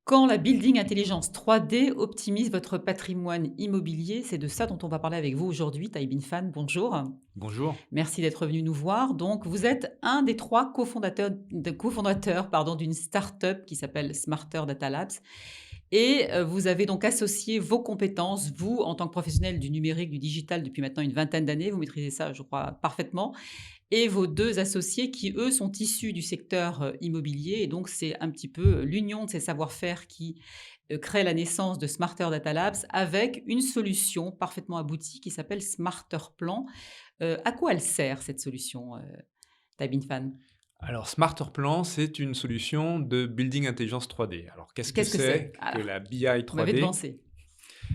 Quand la building intelligence 3D optimise votre patrimoine immobilier, c'est de ça dont on va parler avec vous aujourd'hui, Taïbin Fan, bonjour. Bonjour. Merci d'être venu nous voir. Donc, vous êtes un des trois cofondateurs d'une start-up qui s'appelle Smarter Data Labs. Et vous avez donc associé vos compétences, vous, en tant que professionnel du numérique, du digital, depuis maintenant une vingtaine d'années. Vous maîtrisez ça, je crois, parfaitement. Et vos 2 associés qui, eux, sont issus du secteur, immobilier et donc c'est un petit peu, l'union de ces savoir-faire qui, crée la naissance de Smarter Data Labs avec une solution parfaitement aboutie qui s'appelle Smarter Plan. À quoi elle sert cette solution, Tabine Fan? Alors, SmarterPlan, c'est une solution de building intelligence 3D. Alors, qu'est-ce que Qu'est-ce que c'est? c'est que Ah, la BI vous m'avez 3D? devancé.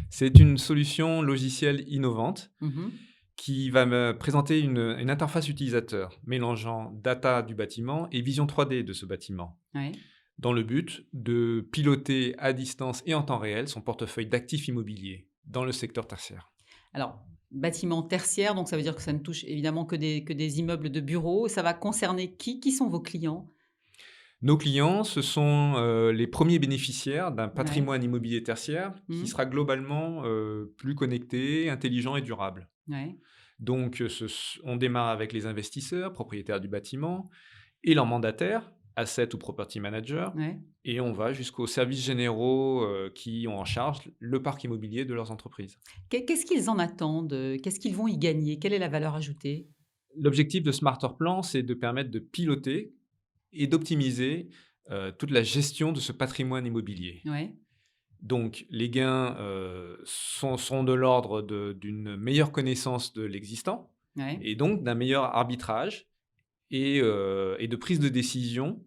C'est une solution logicielle innovante Mmh. qui va me présenter une interface utilisateur mélangeant data du bâtiment et vision 3D de ce bâtiment, Ouais. dans le but de piloter à distance et en temps réel son portefeuille d'actifs immobiliers dans le secteur tertiaire. Alors, bâtiment tertiaire, donc ça veut dire que ça ne touche évidemment que des immeubles de bureaux. Ça va concerner qui? Qui sont vos clients? Nos clients, ce sont les premiers bénéficiaires d'un Ouais. patrimoine immobilier tertiaire qui Mmh. sera globalement plus connecté, intelligent et durable. Ouais. Donc, on démarre avec les investisseurs, propriétaires du bâtiment, et leurs mandataires, asset ou property manager, Ouais. et on va jusqu'aux services généraux qui ont en charge le parc immobilier de leurs entreprises. Qu'est-ce qu'ils en attendent? Qu'est-ce qu'ils vont y gagner? Quelle est la valeur ajoutée? L'objectif de Smarter Plan, c'est de permettre de piloter et d'optimiser toute la gestion de ce patrimoine immobilier. Ouais, Donc, les gains sont de l'ordre d'une meilleure connaissance de l'existant ouais. et donc d'un meilleur arbitrage et de prise de décision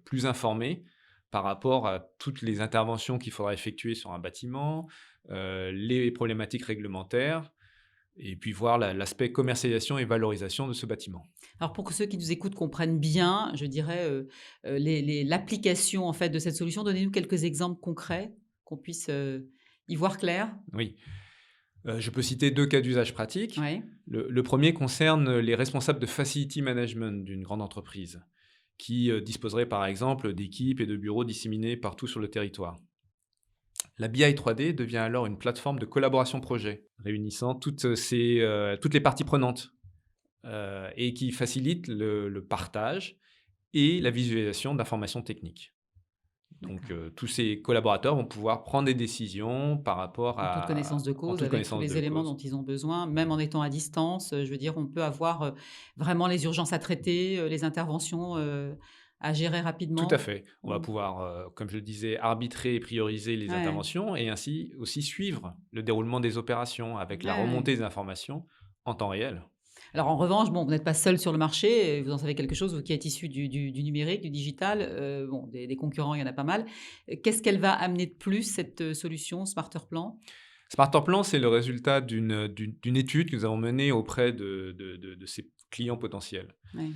plus informée par rapport à toutes les interventions qu'il faudra effectuer sur un bâtiment, les problématiques réglementaires et puis voir l'aspect commercialisation et valorisation de ce bâtiment. Alors pour que ceux qui nous écoutent comprennent bien, je dirais, l'application en fait de cette solution, donnez-nous quelques exemples concrets qu'on puisse, y voir clair. Oui, je peux citer 2 cas d'usage pratiques. Ouais, Le 1er concerne les responsables de facility management d'une grande entreprise qui disposerait par exemple d'équipes et de bureaux disséminés partout sur le territoire. La BI 3D devient alors une plateforme de collaboration projet, réunissant toutes les parties prenantes et qui facilite le partage et la visualisation d'informations techniques. Donc, d'accord. tous ces collaborateurs vont pouvoir prendre des décisions par rapport En toute connaissance de en cause, toute avec tous connaissance les de éléments dont cause. ils ont besoin, même en étant à distance, je veux dire, on peut avoir, vraiment les urgences à traiter, les interventions, à gérer Tout à rapidement. fait. On va Mmh. pouvoir, comme je le disais, arbitrer et prioriser les Ouais, interventions et ainsi aussi suivre le déroulement des opérations avec la ouais. remontée des informations en temps réel. Alors en revanche, bon, vous n'êtes pas seul sur le marché, vous en savez quelque chose, vous qui êtes issu du numérique, du digital, bon, des concurrents, il y en a pas mal. Qu'est-ce qu'elle va amener de plus cette, solution Smarter Plan? Smarter Plan, c'est le résultat d'une étude que nous avons menée auprès de ces clients potentiels. Ouais.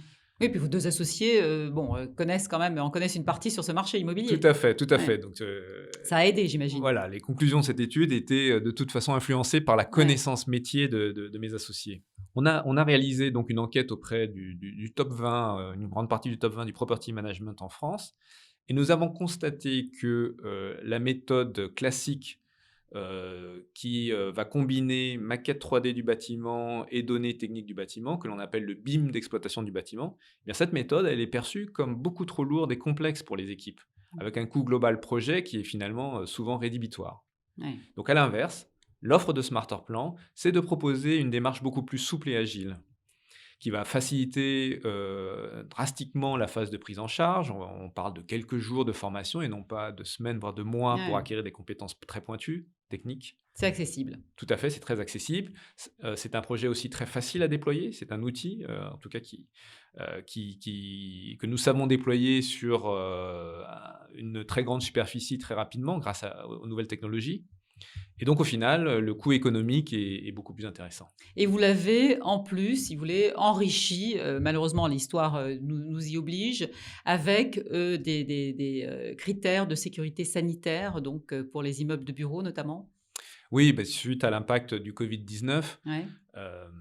Oui, puis vos 2 associés, bon, connaissent quand même en connaissent une partie sur ce marché Tout immobilier? à fait, tout à Ouais. fait. Donc, Ça a aidé, j'imagine? voilà, les conclusions de cette étude étaient, de toute façon influencées par la Ouais. connaissance métier de mes associés. On a réalisé donc une enquête auprès du top 20, une grande partie du top 20 du property management en France et nous avons constaté que, la méthode classique, qui, va combiner maquette 3D du bâtiment et données techniques du bâtiment, que l'on appelle le BIM d'exploitation du bâtiment, eh bien cette méthode, elle est perçue comme beaucoup trop lourde et complexe pour les équipes, avec un coût global projet qui est finalement, souvent rédhibitoire. Ouais. Donc à l'inverse, l'offre de Smarter Plan, c'est de proposer une démarche beaucoup plus souple et agile, qui va faciliter, drastiquement la phase de prise en charge. On parle de quelques jours de formation et non pas de semaines, voire de mois pour Ouais. acquérir des compétences très pointues, techniques. C'est accessible. Tout à fait, c'est très accessible. C'est un projet aussi très facile à déployer. C'est un outil, en tout cas que nous savons déployer sur, une très grande superficie très rapidement grâce aux nouvelles technologies et donc au final, le coût économique est beaucoup plus intéressant. Et vous l'avez en plus, si vous voulez, enrichi, malheureusement l'histoire, nous y oblige, avec, des critères de sécurité sanitaire, donc pour les immeubles de bureaux notamment? Oui, bah, suite à l'impact du Covid-19, Ouais, hem,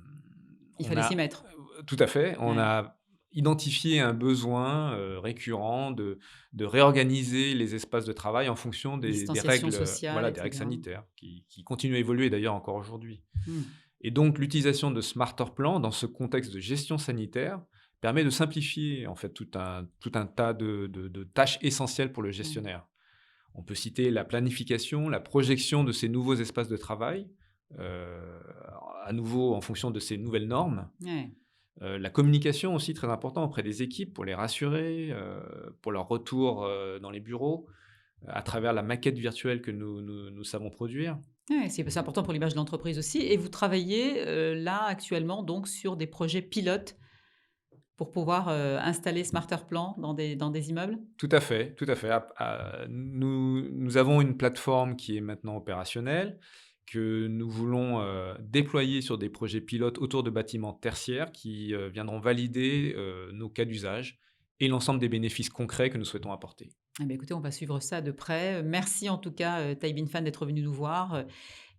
il on fallait s'y a mettre? tout à fait, on Ouais, a identifié un besoin, récurrent de réorganiser les espaces de travail en fonction des Distanciation règles, sociale voilà, et des règles cetera. sanitaires qui continuent à évoluer d'ailleurs encore aujourd'hui. Mmh. Et donc l'utilisation de Smarter Plan dans ce contexte de gestion sanitaire permet de simplifier en fait tout un tas de tâches essentielles pour le Ouais. gestionnaire. On peut citer la planification, la projection de ces nouveaux espaces de travail, heu, à nouveau en fonction de ces nouvelles normes. Ouais. La communication aussi très important auprès des équipes pour les rassurer, pour leur retour, dans les bureaux, à travers la maquette virtuelle que nous savons produire. Ouais, c'est important pour l'image de l'entreprise aussi et vous travaillez, là actuellement donc sur des projets pilotes pour pouvoir, installer Smarterplan dans des immeubles? Tout à fait, tout à fait. Nous avons une plateforme qui est maintenant opérationnelle, que nous voulons, déployer sur des projets pilotes autour de bâtiments tertiaires qui, viendront valider, nos cas d'usage et l'ensemble des bénéfices concrets que nous souhaitons apporter. Eh beh, écoutez, on va suivre ça de près. Merci en tout cas, Taï Bin Fan d'être venu nous voir,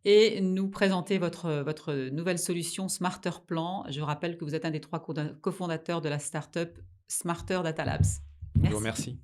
et nous présenter votre nouvelle solution Smarterplan. Je rappelle que vous êtes un des 3 cofondateurs de la start-up Smarter Data Labs. Je vous Merci. remercie.